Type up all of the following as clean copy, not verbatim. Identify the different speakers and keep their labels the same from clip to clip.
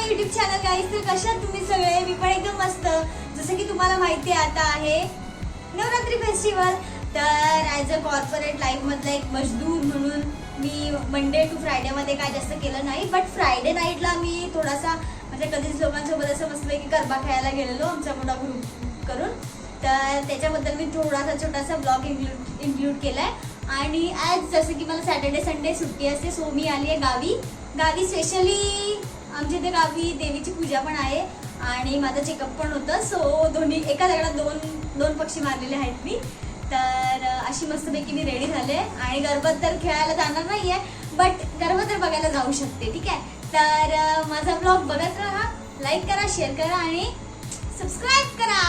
Speaker 1: YouTube channel गाईस. तर कशा तुम्ही सगळे? मी पण एकदम मस्त. जसं की तुम्हाला माहिती आहे आता आहे नवरात्री फेस्टिवल. तर ॲज अ कॉर्पोरेट लाईफमधला एक मजदूर म्हणून मी मंडे टू फ्रायडेमध्ये काय जास्त केलं नाही. बट फ्रायडे नाईटला मी थोडासा म्हणजे कधीच लोकांसोबत असं मस्तपैकी गरबा खेळायला गेलेलो आमचा मोठा ग्रुप करून. तर त्याच्याबद्दल मी थोडासा छोटासा ब्लॉग इन्क्लूड केला आहे. आणि ॲज जसं की मला सॅटर्डे संडे सुट्टी असते, सो मी आली आहे गावी स्पेशली आमच्या इथे गावी देवीची पूजा पण आहे आणि माझं चेकअप पण होतं. सो दोन्ही एका दगडात दोन पक्षी मारलेले आहेत मी. तर अशी मस्तपैकी मी रेडी झाले आणि गरबा तर खेळायला जाणार नाही आहे, बट गरबा तर बघायला जाऊ शकते. ठीक आहे, तर माझा ब्लॉग बघत राहा, लाईक करा, शेअर करा आणि सबस्क्राईब करा.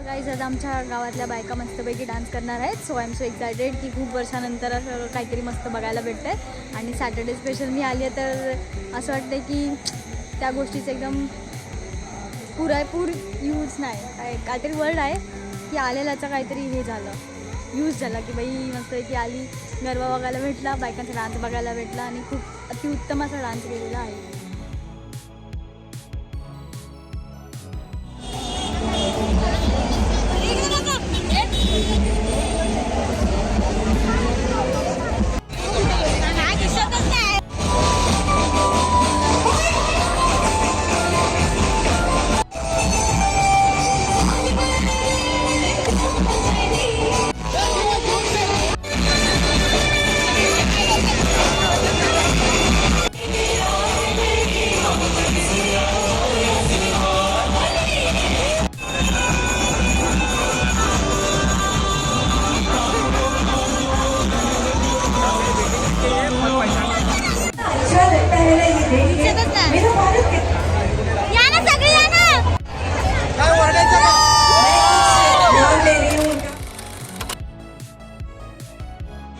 Speaker 1: गाईज आज आमच्या गावातल्या बायका मस्तपैकी डान्स करणार आहेत. So I am so excited की खूप वर्षानंतर असं काहीतरी मस्त बघायला भेटतं आहे. आणि सॅटर्डे स्पेशल मी आली आहे तर असं वाटतं की त्या गोष्टीचं एकदम पुरेपूर यूज नाही, काहीतरी वर्ड आहे की आलेल्याचा काहीतरी हे झालं यूज झाला की बाई मस्तपैकी आली, गरबा बघायला भेटला, बायकांचा डान्स बघायला भेटला आणि खूप अतिउत्तम असा डान्स केलेला आहे.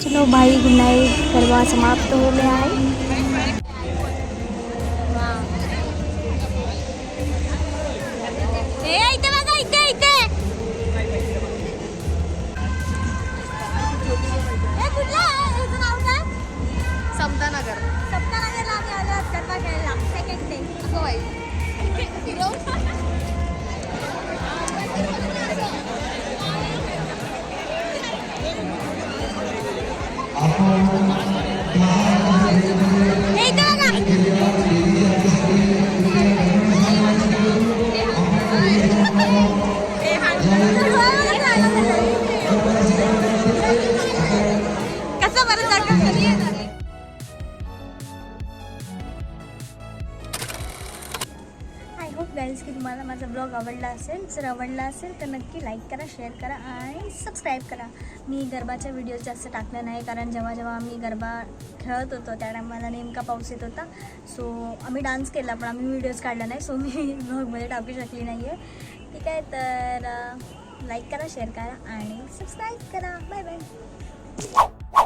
Speaker 2: चलो भाई गुड नाइट, गरबा समाप्त हो गया है.
Speaker 1: गाईज की तुम्हाला माझा ब्लॉग आवडला असेल. जर आवडला असेल तर नक्की लाईक करा, शेअर करा आणि सबस्क्राईब करा. मी गरबाच्या व्हिडिओज जास्त टाकल्या नाही, कारण जेव्हा आम्ही गरबा खेळत होतो त्या टायमाला नेमका पाऊस येत होता. सो आम्ही डान्स केला पण आम्ही व्हिडिओज काढला नाही, सो मी ब्लॉगमध्ये टाकू शकली नाही आहे. ठीक आहे, तर लाईक करा, शेअर करा आणि सबस्क्राईब करा. Bye bye.